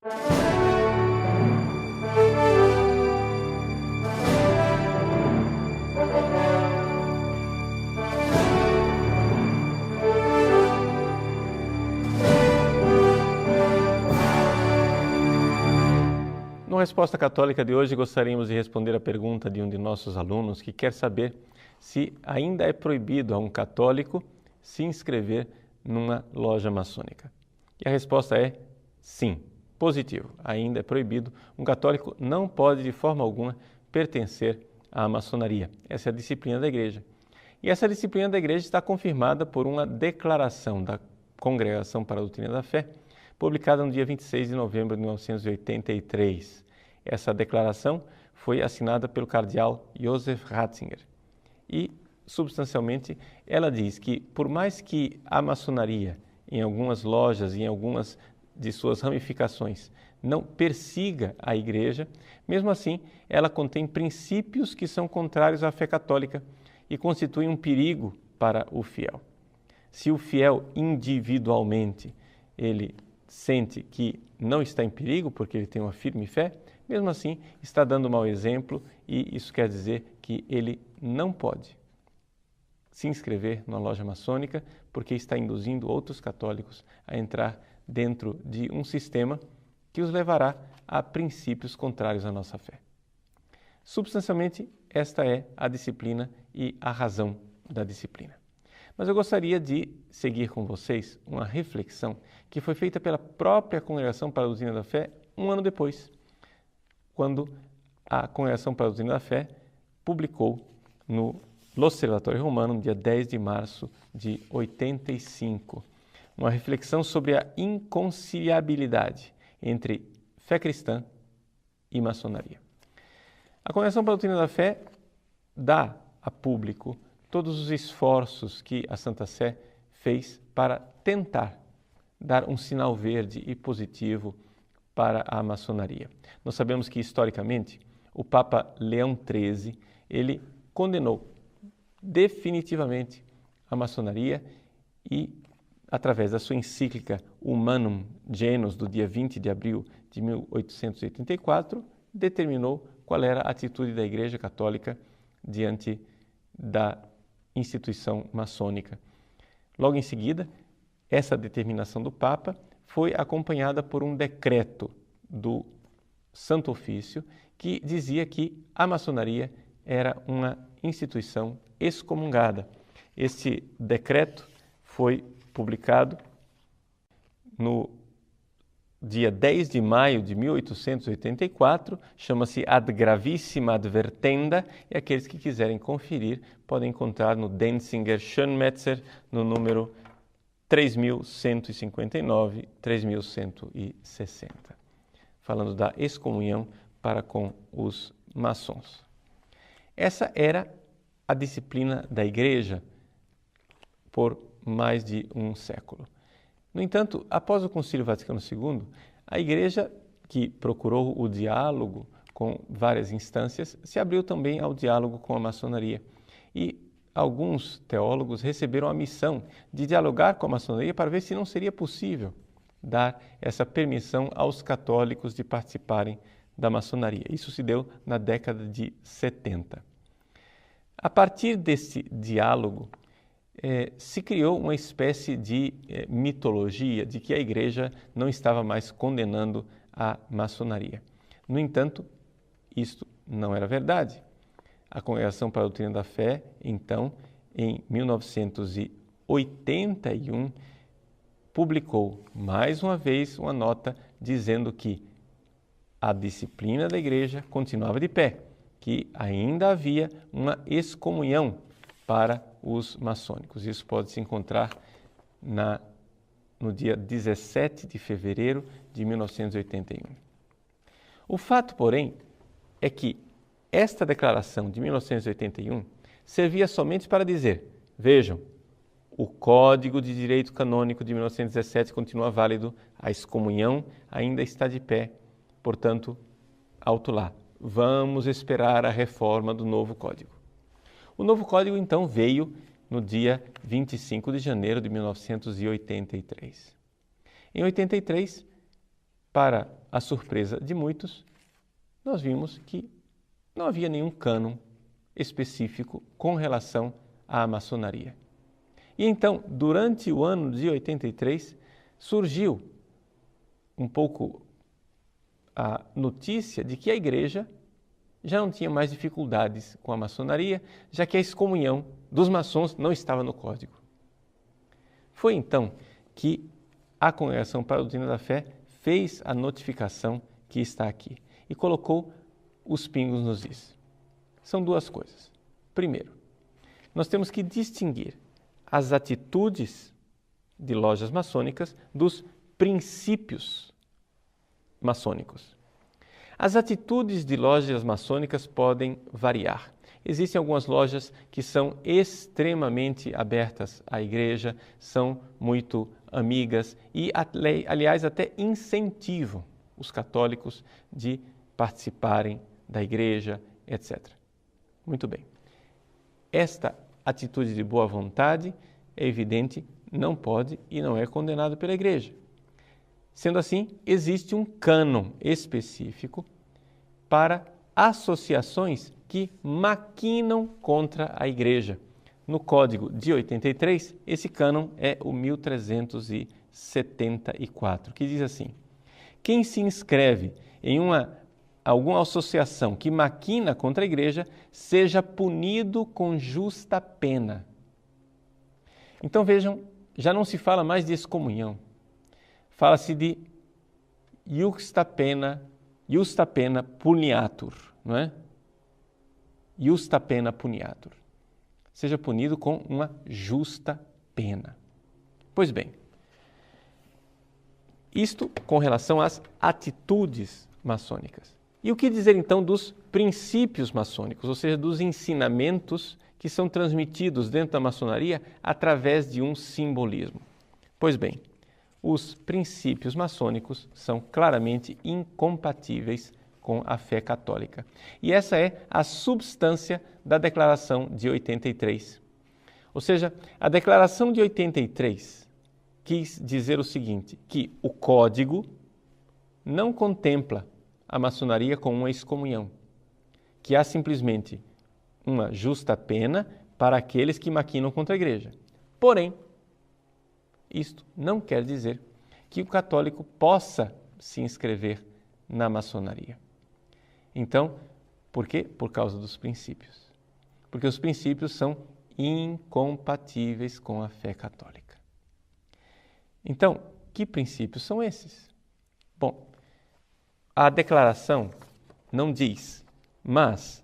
Na Resposta Católica de hoje, gostaríamos de responder a pergunta de um de nossos alunos que quer saber se ainda é proibido a um católico se inscrever numa loja maçônica. E a resposta é sim, positivo. Ainda é proibido. Um católico não pode de forma alguma pertencer à maçonaria. Essa é a disciplina da Igreja. E essa disciplina da Igreja está confirmada por uma declaração da Congregação para a Doutrina da Fé, publicada no dia 26 de novembro de 1983. Essa declaração foi assinada pelo cardeal Josef Ratzinger. E, substancialmente, ela diz que, por mais que a maçonaria, em algumas lojas e em algumas de suas ramificações, não persiga a Igreja, mesmo assim, ela contém princípios que são contrários à fé católica e constituem um perigo para o fiel. Se o fiel individualmente ele sente que não está em perigo porque ele tem uma firme fé, mesmo assim está dando mau exemplo e isso quer dizer que ele não pode se inscrever numa loja maçônica porque está induzindo outros católicos a entrar dentro de um sistema que os levará a princípios contrários à nossa fé. Substancialmente, esta é a disciplina e a razão da disciplina. Mas eu gostaria de seguir com vocês uma reflexão que foi feita pela própria Congregação para a Doutrina da Fé um ano depois, quando a Congregação para a Doutrina da Fé publicou no L'Osservatore Romano, no dia 10 de março de 85, uma reflexão sobre a inconciliabilidade entre fé cristã e maçonaria. A Congregação para a Doutrina da Fé dá a público todos os esforços que a Santa Sé fez para tentar dar um sinal verde e positivo para a maçonaria. Nós sabemos que, historicamente, o Papa Leão XIII, ele condenou definitivamente a maçonaria e, através da sua encíclica Humanum Genus, do dia 20 de abril de 1884, determinou qual era a atitude da Igreja Católica diante da instituição maçônica. Logo em seguida, essa determinação do Papa foi acompanhada por um decreto do Santo Ofício que dizia que a maçonaria era uma instituição excomungada. Este decreto foi publicado no dia 10 de maio de 1884, chama-se Ad Gravissima Advertenda, e aqueles que quiserem conferir podem encontrar no Denzinger Schönmetzer, no número 3159, 3160, falando da excomunhão para com os maçons. Essa era a disciplina da Igreja por mais de um século. No entanto, após o Concílio Vaticano II, a Igreja, que procurou o diálogo com várias instâncias, se abriu também ao diálogo com a maçonaria. E alguns teólogos receberam a missão de dialogar com a maçonaria para ver se não seria possível dar essa permissão aos católicos de participarem da maçonaria. Isso se deu na década de 70. A partir desse diálogo, se criou uma espécie de mitologia de que a Igreja não estava mais condenando a maçonaria. No entanto, isto não era verdade. A Congregação para a Doutrina da Fé, então, em 1981, publicou mais uma vez uma nota dizendo que a disciplina da Igreja continuava de pé, que ainda havia uma excomunhão para os maçônicos. Isso pode se encontrar no dia 17 de fevereiro de 1981. O fato, porém, é que esta declaração de 1981 servia somente para dizer: vejam, o Código de Direito Canônico de 1917 continua válido, a excomunhão ainda está de pé, portanto, alto lá, vamos esperar a reforma do novo Código. O novo Código, então, veio no dia 25 de janeiro de 1983. Em 83, para a surpresa de muitos, nós vimos que não havia nenhum cânon específico com relação à maçonaria. E então, durante o ano de 83, surgiu um pouco a notícia de que a Igreja já não tinha mais dificuldades com a maçonaria, já que a excomunhão dos maçons não estava no código. Foi então que a Congregação para a Doutrina da Fé fez a notificação que está aqui e colocou os pingos nos is. São duas coisas. Primeiro, nós temos que distinguir as atitudes de lojas maçônicas dos princípios maçônicos. As atitudes de lojas maçônicas podem variar. Existem algumas lojas que são extremamente abertas à igreja, são muito amigas e, aliás, até incentivam os católicos de participarem da igreja, etc. Muito bem. Esta atitude de boa vontade, é evidente, não pode e não é condenado pela igreja. Sendo assim, existe um cânon específico para associações que maquinam contra a igreja. No Código de 83, esse cânon é o 1374, que diz assim: quem se inscreve em alguma associação que maquina contra a igreja, seja punido com justa pena. Então vejam, já não se fala mais de excomunhão. Fala-se de justa pena puniatur, não é? Justa pena puniatur. Seja punido com uma justa pena. Pois bem, isto com relação às atitudes maçônicas. E o que dizer então dos princípios maçônicos, ou seja, dos ensinamentos que são transmitidos dentro da maçonaria através de um simbolismo? Pois bem, os princípios maçônicos são claramente incompatíveis com a fé católica. E essa é a substância da Declaração de 83. Ou seja, a Declaração de 83 quis dizer o seguinte, que o Código não contempla a maçonaria como uma excomunhão, que há simplesmente uma justa pena para aqueles que maquinam contra a igreja. Porém, isto não quer dizer que o católico possa se inscrever na maçonaria. Então, por quê? Por causa dos princípios. Porque os princípios são incompatíveis com a fé católica. Então, que princípios são esses? Bom, a declaração não diz, mas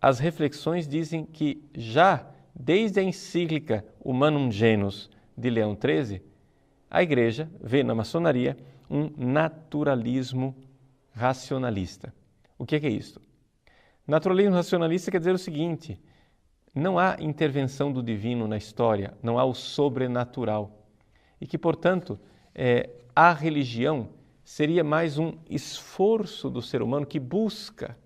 as reflexões dizem que já desde a encíclica Humanum Genus de Leão XIII, a Igreja vê na maçonaria um naturalismo racionalista. O que é isto? Naturalismo racionalista quer dizer o seguinte: não há intervenção do divino na história, não há o sobrenatural. E que, portanto, a religião seria mais um esforço do ser humano que busca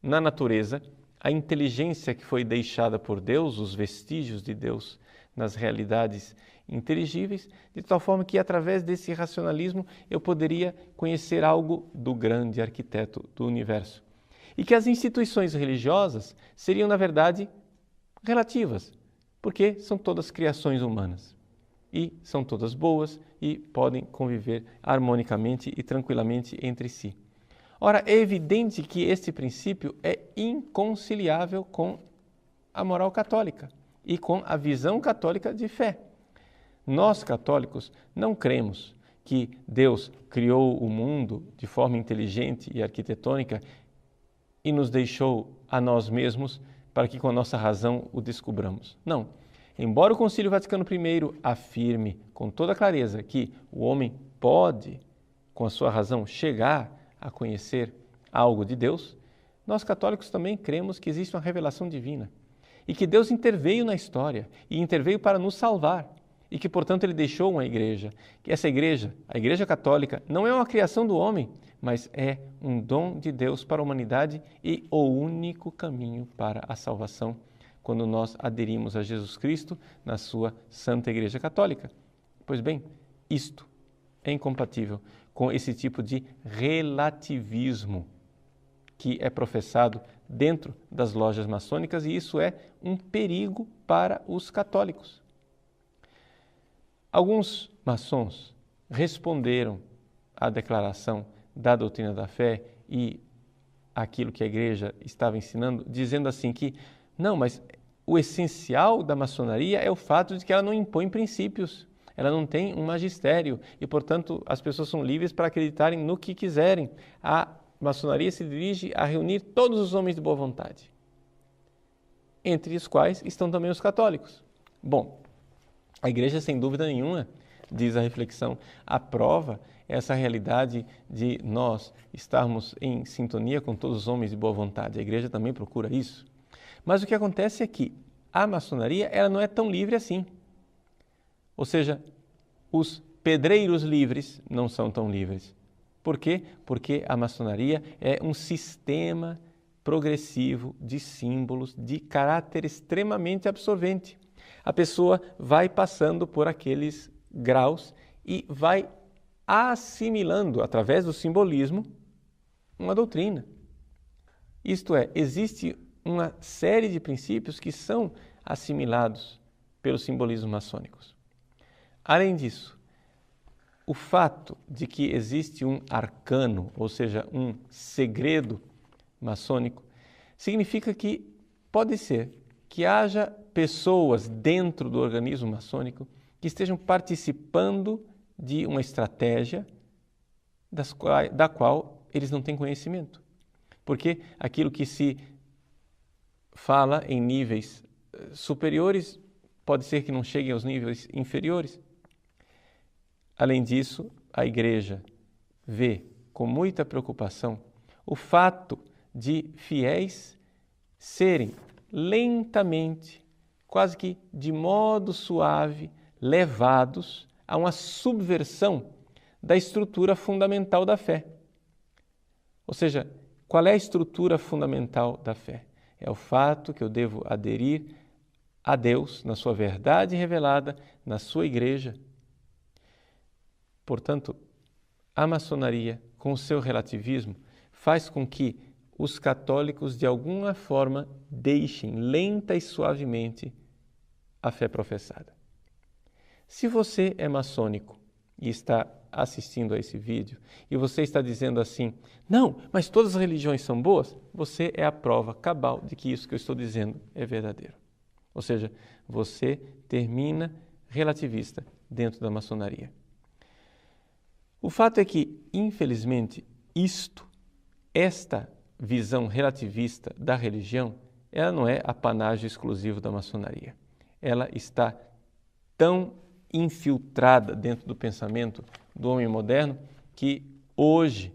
na natureza a inteligência que foi deixada por Deus, os vestígios de Deus nas realidades inteligíveis, de tal forma que através desse racionalismo eu poderia conhecer algo do grande arquiteto do universo. E que as instituições religiosas seriam, na verdade, relativas, porque são todas criações humanas e são todas boas e podem conviver harmonicamente e tranquilamente entre si. Ora, é evidente que este princípio é inconciliável com a moral católica e com a visão católica de fé. Nós, católicos, não cremos que Deus criou o mundo de forma inteligente e arquitetônica e nos deixou a nós mesmos para que com a nossa razão o descubramos. Não. Embora o Concílio Vaticano I afirme com toda clareza que o homem pode, com a sua razão, chegar a conhecer algo de Deus, nós católicos também cremos que existe uma revelação divina e que Deus interveio na história e interveio para nos salvar e que, portanto, Ele deixou uma igreja. Que essa igreja, a Igreja Católica, não é uma criação do homem, mas é um dom de Deus para a humanidade e o único caminho para a salvação quando nós aderimos a Jesus Cristo na sua Santa Igreja Católica. Pois bem, isto é incompatível com esse tipo de relativismo que é professado dentro das lojas maçônicas, e isso é um perigo para os católicos. Alguns maçons responderam à declaração da doutrina da fé e aquilo que a igreja estava ensinando, dizendo assim que, não, mas o essencial da maçonaria é o fato de que ela não impõe princípios, ela não tem um magistério e, portanto, as pessoas são livres para acreditarem no que quiserem. A maçonaria se dirige a reunir todos os homens de boa vontade, entre os quais estão também os católicos. Bom, a igreja, sem dúvida nenhuma, diz a reflexão, aprova essa realidade de nós estarmos em sintonia com todos os homens de boa vontade. A igreja também procura isso. Mas o que acontece é que a maçonaria ela não é tão livre assim. Ou seja, os pedreiros livres não são tão livres. Por quê? Porque a maçonaria é um sistema progressivo de símbolos de caráter extremamente absorvente. A pessoa vai passando por aqueles graus e vai assimilando, através do simbolismo, uma doutrina. Isto é, existe uma série de princípios que são assimilados pelos simbolismos maçônicos. Além disso, o fato de que existe um arcano, ou seja, um segredo maçônico, significa que pode ser que haja pessoas dentro do organismo maçônico que estejam participando de uma estratégia da qual eles não têm conhecimento. Porque aquilo que se fala em níveis superiores pode ser que não chegue aos níveis inferiores. Além disso, a igreja vê com muita preocupação o fato de fiéis serem lentamente, quase que de modo suave, levados a uma subversão da estrutura fundamental da fé. Ou seja, qual é a estrutura fundamental da fé? É o fato que eu devo aderir a Deus na sua verdade revelada, na sua igreja. Portanto, a maçonaria, com o seu relativismo, faz com que os católicos, de alguma forma, deixem lenta e suavemente a fé professada. Se você é maçônico e está assistindo a esse vídeo e você está dizendo assim, não, mas todas as religiões são boas, você é a prova cabal de que isso que eu estou dizendo é verdadeiro. Ou seja, você termina relativista dentro da maçonaria. O fato é que, infelizmente, esta visão relativista da religião, ela não é apanágio exclusivo da maçonaria. Ela está tão infiltrada dentro do pensamento do homem moderno que hoje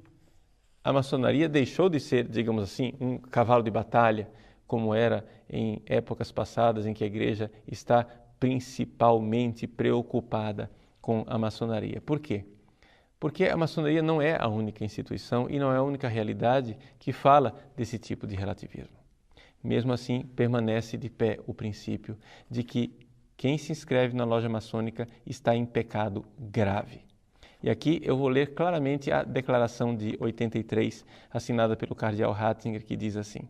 a maçonaria deixou de ser, digamos assim, um cavalo de batalha, como era em épocas passadas em que a igreja está principalmente preocupada com a maçonaria. Por quê? Porque a maçonaria não é a única instituição e não é a única realidade que fala desse tipo de relativismo. Mesmo assim, permanece de pé o princípio de que quem se inscreve na loja maçônica está em pecado grave. E aqui eu vou ler claramente a declaração de 83, assinada pelo cardeal Ratzinger, que diz assim,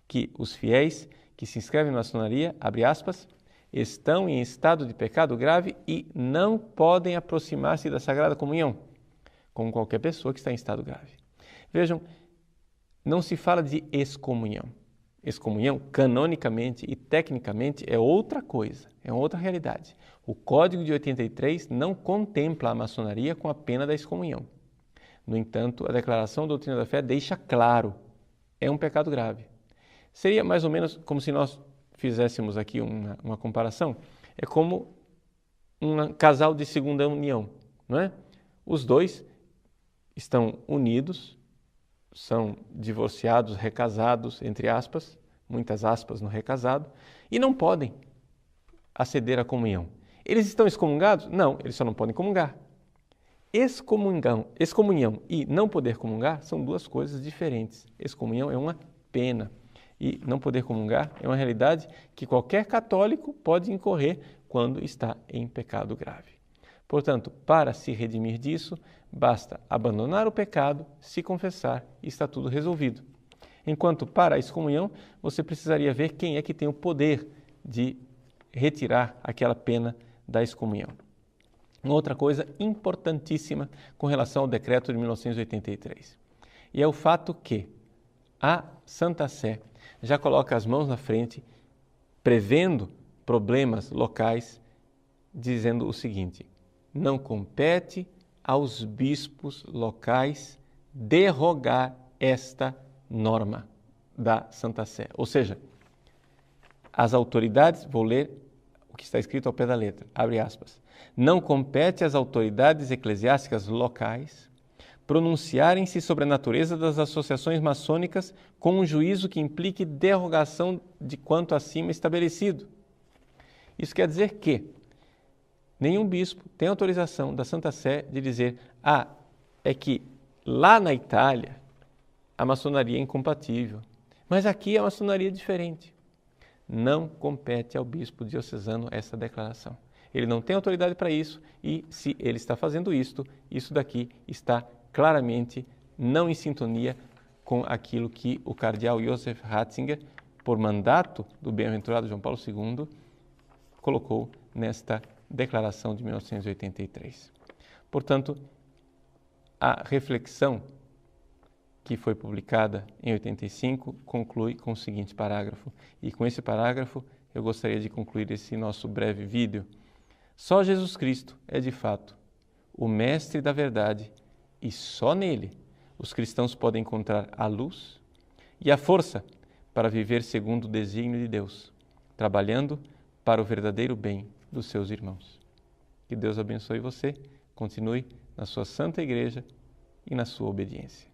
que os fiéis que se inscrevem na maçonaria, abre aspas, estão em estado de pecado grave e não podem aproximar-se da Sagrada Comunhão, como qualquer pessoa que está em estado grave. Vejam, não se fala de excomunhão. Excomunhão, canonicamente e tecnicamente, é outra coisa, é outra realidade. O Código de 83 não contempla a maçonaria com a pena da excomunhão. No entanto, a Declaração da Doutrina da Fé deixa claro, é um pecado grave. Seria mais ou menos como se nós fizéssemos aqui uma comparação, é como um casal de segunda união, não é? Os dois estão unidos, são divorciados, recasados, entre aspas, muitas aspas no recasado, e não podem aceder à comunhão. Eles estão excomungados? Não, eles só não podem comungar. Excomunhão e não poder comungar são duas coisas diferentes. Excomunhão é uma pena e não poder comungar é uma realidade que qualquer católico pode incorrer quando está em pecado grave. Portanto, para se redimir disso, basta abandonar o pecado, se confessar e está tudo resolvido. Enquanto para a excomunhão, você precisaria ver quem é que tem o poder de retirar aquela pena da excomunhão. Uma outra coisa importantíssima com relação ao decreto de 1983. E é o fato que a Santa Sé já coloca as mãos na frente, prevendo problemas locais, dizendo o seguinte: não compete aos bispos locais derrogar esta norma da Santa Sé. Ou seja, as autoridades, vou ler o que está escrito ao pé da letra, abre aspas, não compete às autoridades eclesiásticas locais pronunciarem-se sobre a natureza das associações maçônicas com um juízo que implique derrogação de quanto acima estabelecido. Isso quer dizer que nenhum bispo tem autorização da Santa Sé de dizer é que lá na Itália a maçonaria é incompatível, mas aqui a maçonaria é diferente. Não compete ao bispo diocesano essa declaração. Ele não tem autoridade para isso e, se ele está fazendo isto, isso daqui está claramente não em sintonia com aquilo que o cardeal Joseph Ratzinger, por mandato do bem-aventurado João Paulo II, colocou nesta declaração de 1983. Portanto, a reflexão que foi publicada em 85 conclui com o seguinte parágrafo. E com esse parágrafo eu gostaria de concluir esse nosso breve vídeo. Só Jesus Cristo é de fato o mestre da verdade e só nele os cristãos podem encontrar a luz e a força para viver segundo o desígnio de Deus, trabalhando para o verdadeiro bem dos seus irmãos. Que Deus abençoe você, continue na sua santa igreja e na sua obediência.